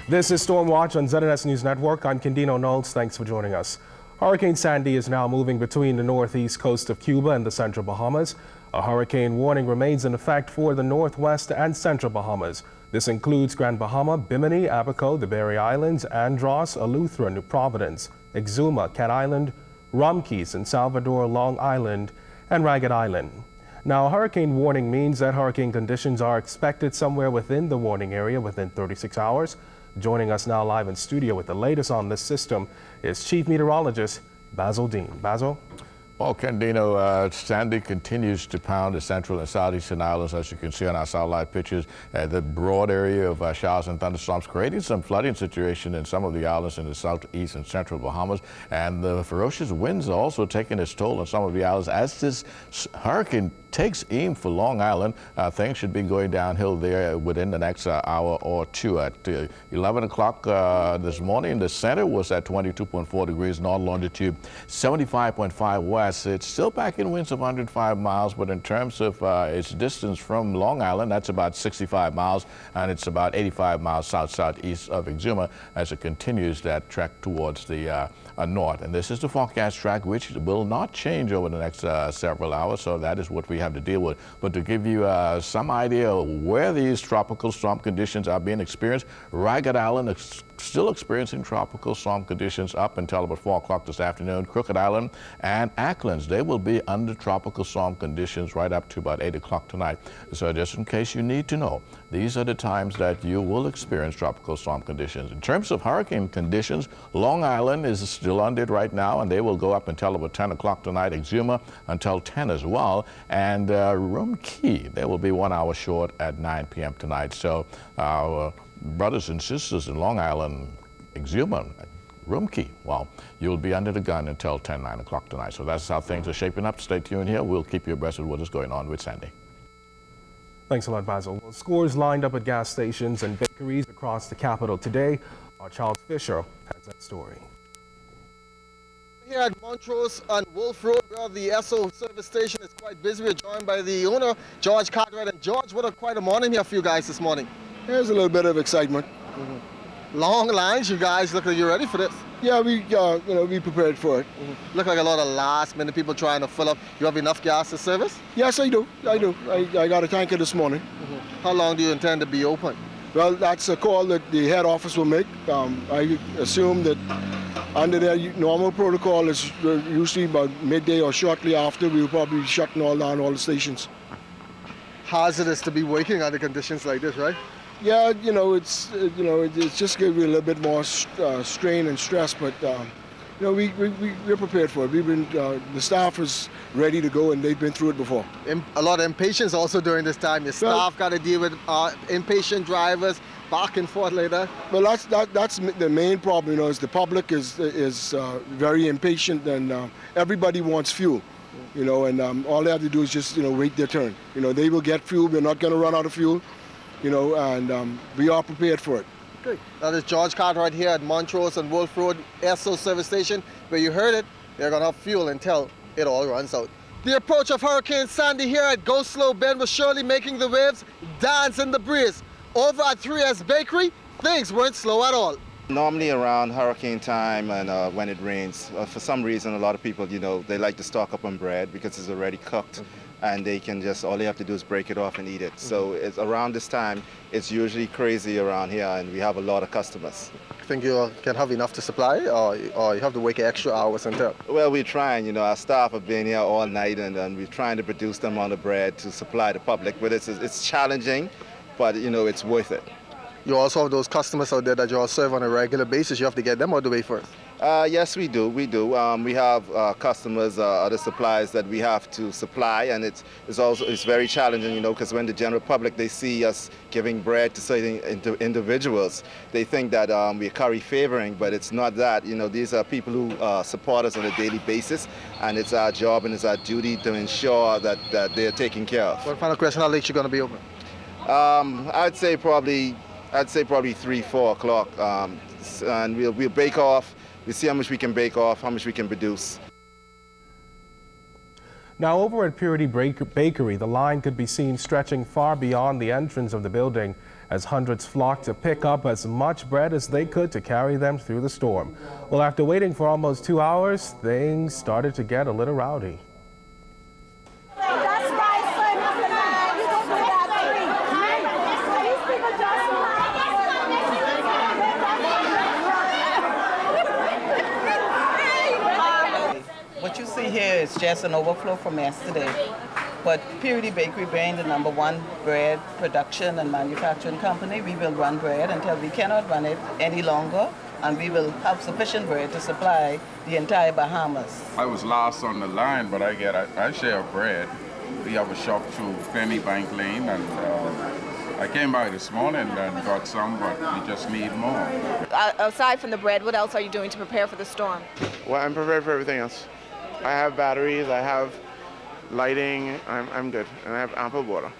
This is Storm Watch on ZNS News Network. I'm Candino Knowles. Thanks for joining us. Hurricane Sandy is now moving between the northeast coast of Cuba and the central Bahamas. A hurricane warning remains in effect for the northwest and central Bahamas. This includes Grand Bahama, Bimini, Abaco, the Berry Islands, Andros, Eleuthera, New Providence, Exuma, Cat Island, Rum Keys, and Salvador, Long Island, and Ragged Island. Now, a hurricane warning means that hurricane conditions are expected somewhere within the warning area within 36 hours. Joining us now live in studio with the latest on this system is Chief Meteorologist Basil Dean. Basil? Well, Candino, Sandy continues to pound the central and southeastern islands, as you can see on our satellite pictures. The broad area of showers and thunderstorms, creating some flooding situation in some of the islands in the southeast and central Bahamas. And the ferocious winds are also taking its toll on some of the islands. As this hurricane takes aim for Long Island, things should be going downhill there within the next hour or two. At 11 o'clock this morning, the center was at 22.4 degrees north longitude, 75.5 west. It's still packing winds of 105 miles, but in terms of its distance from Long Island, that's about 65 miles, and it's about 85 miles south-southeast of Exuma as it continues that trek towards the north. And this is the forecast track, which will not change over the next several hours, so that is what we have to deal with. But to give you some idea of where these tropical storm conditions are being experienced, Ragged Island is still experiencing tropical storm conditions up until about 4 o'clock this afternoon. Crooked Island and Acklands, they will be under tropical storm conditions right up to about 8 o'clock tonight. So just in case you need to know, these are the times that you will experience tropical storm conditions. In terms of hurricane conditions, Long Island is still under it right now, and they will go up until about 10 o'clock tonight. Exuma until 10 as well. And Rum Key, they will be 1 hour short at 9 p.m. tonight. So our brothers and sisters in Long Island, Exuma, Rum Key, well, you'll be under the gun until 9 o'clock tonight. So that's how things are shaping up. Stay tuned here. We'll keep you abreast of what is going on with Sandy. Thanks a lot, Basil. Well, scores lined up at gas stations and bakeries across the capital today. Our Charles Fisher has that story. Here at Montrose on Wolf Road, where the Esso service station is quite busy. We're joined by the owner, George Cartwright. And George, what quite a morning here for you guys this morning. There's a little bit of excitement. Long lines, you guys look like you're ready for this. Yeah, we prepared for it. Look like a lot of last minute people trying to fill up. You have enough gas to service? Yes, I do. I got a tanker this morning. How long do you intend to be open? Well, that's a call that the head office will make. I assume that under their normal protocol is usually about midday or shortly after, we'll probably be shutting down all the stations. Hazardous to be working under conditions like this, right? Yeah, it's just give you a little bit more strain and stress, but we're prepared for it. The staff is ready to go, and they've been through it before. A lot of impatience also during this time. Your staff got to deal with impatient drivers, back and forth like that. Well, that's the main problem. Is the public is very impatient, and everybody wants fuel. And all they have to do is just wait their turn. They will get fuel. We're not going to run out of fuel. And we are prepared for it. Great. That is George Cartwright here at Montrose and Wolf Road Esso service station, where you heard it. They're going to have fuel until it all runs out. The approach of Hurricane Sandy here at Go Slow Bend was surely making the waves dance in the breeze. Over at 3S Bakery, things weren't slow at all. Normally around hurricane time and when it rains, for some reason a lot of people, they like to stock up on bread because it's already cooked. And they can all they have to do is break it off and eat it. So it's around this time, it's usually crazy around here, and we have a lot of customers. Think you can have enough to supply, or you have to wait extra hours until? Well, we're trying. Our staff have been here all night, and we're trying to produce the amount of bread to supply the public. But it's challenging, but it's worth it. You also have those customers out there that you all serve on a regular basis. You have to get them out of the way first. Yes, we do. We have customers, other suppliers that we have to supply, and it's very challenging, because when the general public, they see us giving bread to certain individuals, they think that we're curry favoring, but it's not that. These are people who support us on a daily basis, and it's our job and it's our duty to ensure that they're taken care of. One final question: how late are you going to be open? I'd say probably 3, 4 o'clock, and we'll bake off. We see how much we can bake off, how much we can produce. Now, over at Purity Bakery, the line could be seen stretching far beyond the entrance of the building as hundreds flocked to pick up as much bread as they could to carry them through the storm. Well, after waiting for almost 2 hours, things started to get a little rowdy. What you see here is just an overflow from yesterday. But Purity Bakery, being the #1 bread production and manufacturing company, we will run bread until we cannot run it any longer, and we will have sufficient bread to supply the entire Bahamas. I was last on the line, but I share bread. We have a shop through Penny Bank Lane, and I came by this morning and got some, but we just need more. Aside from the bread, what else are you doing to prepare for the storm? Well, I'm prepared for everything else. I have batteries, I have lighting, I'm good, and I have ample water.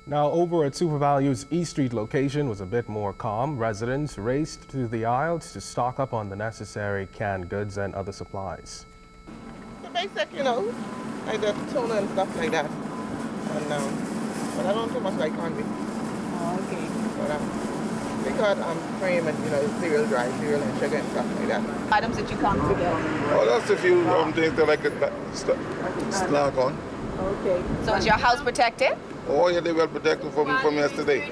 Now, over at SuperValue's East Street location was a bit more calm. Residents raced to the aisles to stock up on the necessary canned goods and other supplies. The basic, like the tuna and stuff like that. And, but I don't too much like corned beef. Oh, okay. But we got cream and, cereal, dry cereal and sugar and stuff like that. Items that you can't forget. Oh, that's a few things that I could snack on. Okay. So is your house protected? Oh, yeah, they were protected from yesterday.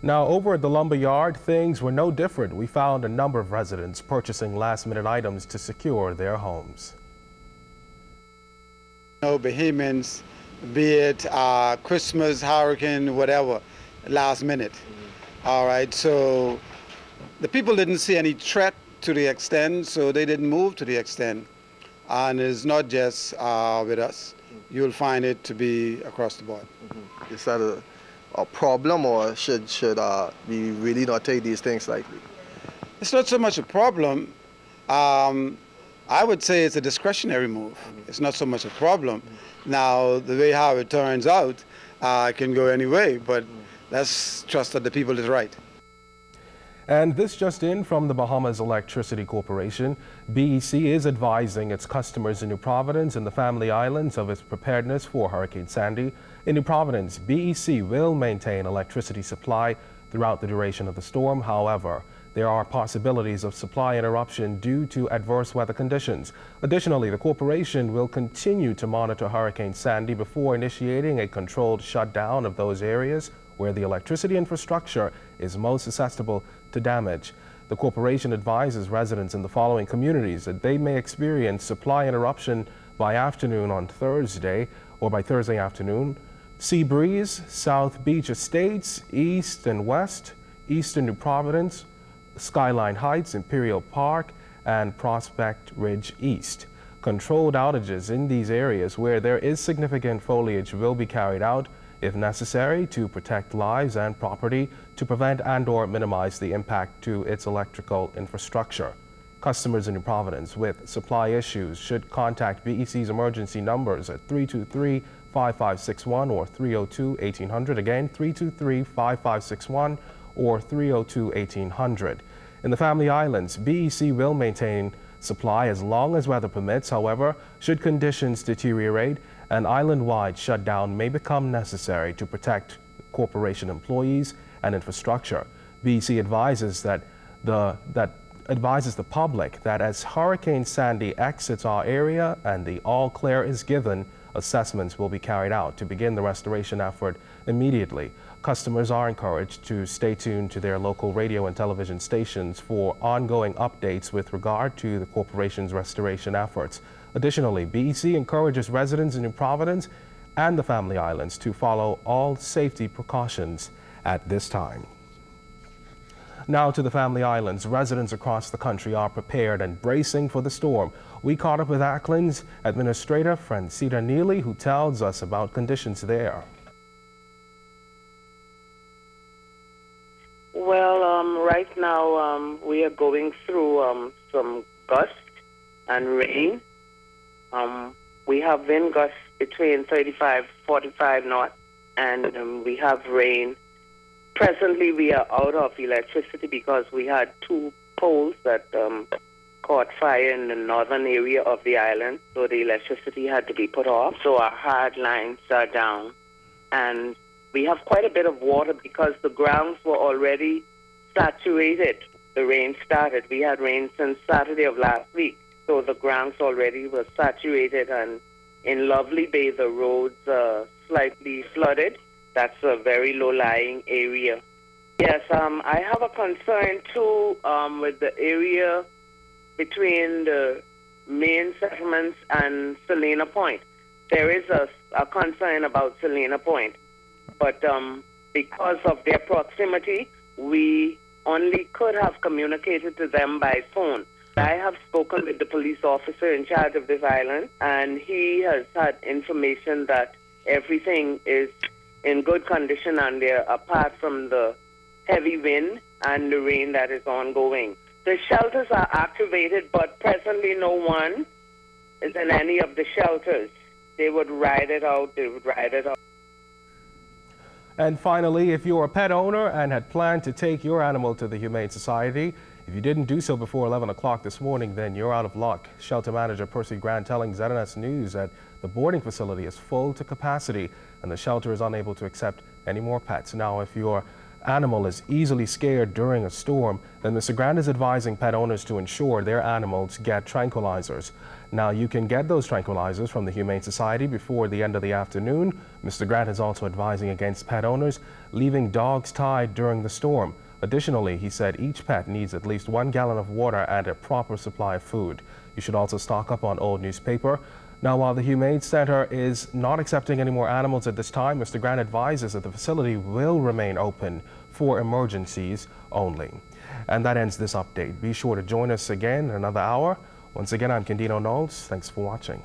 Now, over at the lumber yard, things were no different. We found a number of residents purchasing last-minute items to secure their homes. Bahamians, be it Christmas, hurricane, whatever, last minute. All right, so the people didn't see any threat to the extent, so they didn't move to the extent. And it's not just with us. You'll find it to be across the board. Is that a problem, or should we really not take these things lightly? It's not so much a problem. I would say it's a discretionary move. It's not so much a problem. Now, the way how it turns out can go any way, but let's trust that the people is right. And this just in from the Bahamas Electricity Corporation. BEC is advising its customers in New Providence and the Family Islands of its preparedness for Hurricane Sandy. In New Providence, BEC will maintain electricity supply throughout the duration of the storm. However, there are possibilities of supply interruption due to adverse weather conditions. Additionally, the corporation will continue to monitor Hurricane Sandy before initiating a controlled shutdown of those areas where the electricity infrastructure is most susceptible to damage. The corporation advises residents in the following communities that they may experience supply interruption by afternoon on Thursday or by Thursday afternoon. Sea Breeze, South Beach Estates, East and West, Eastern New Providence, Skyline Heights, Imperial Park, and Prospect Ridge East. Controlled outages in these areas where there is significant foliage will be carried out if necessary to protect lives and property, to prevent and/or minimize the impact to its electrical infrastructure. Customers in New Providence with supply issues should contact BEC's emergency numbers at 323-5561 or 302-1800. Again, 323-5561 or 302-1800. In the Family Islands, BEC will maintain supply as long as weather permits. However, should conditions deteriorate, an island-wide shutdown may become necessary to protect corporation employees and infrastructure. BEC advises the public that as Hurricane Sandy exits our area and the all clear is given, assessments will be carried out to begin the restoration effort immediately. Customers are encouraged to stay tuned to their local radio and television stations for ongoing updates with regard to the corporation's restoration efforts. Additionally, BEC encourages residents in New Providence and the Family Islands to follow all safety precautions at this time. Now to the Family Islands. Residents across the country are prepared and bracing for the storm. We caught up with Ackland's Administrator Francita Neely, who tells us about conditions there. Well, right now we are going through some gusts and rain. We have wind gusts between 35, 45 knots, and we have rain. Presently, we are out of electricity because we had 2 poles that caught fire in the northern area of the island, so the electricity had to be put off. So our hard lines are down. And we have quite a bit of water because the grounds were already saturated. The rain started. We had rain since Saturday of last week. So the grounds already were saturated, and in Lovely Bay, the roads are slightly flooded. That's a very low-lying area. Yes, I have a concern, too, with the area between the main settlements and Salina Point. There is a concern about Salina Point, but because of their proximity, we only could have communicated to them by phone. I have spoken with the police officer in charge of this island, and he has had information that everything is in good condition on there, apart from the heavy wind and the rain that is ongoing. The shelters are activated, but presently no one is in any of the shelters. They would ride it out. And finally, if you're a pet owner and had planned to take your animal to the Humane Society, if you didn't do so before 11 o'clock this morning, then you're out of luck. Shelter manager Percy Grant telling ZNS News that the boarding facility is full to capacity and the shelter is unable to accept any more pets. Now, if your animal is easily scared during a storm, then Mr. Grant is advising pet owners to ensure their animals get tranquilizers. Now, you can get those tranquilizers from the Humane Society before the end of the afternoon. Mr. Grant is also advising against pet owners leaving dogs tied during the storm. Additionally, he said each pet needs at least 1 gallon of water and a proper supply of food. You should also stock up on old newspaper. Now, while the Humane Center is not accepting any more animals at this time, Mr. Grant advises that the facility will remain open for emergencies only. And that ends this update. Be sure to join us again in another hour. Once again, I'm Candido Knowles. Thanks for watching.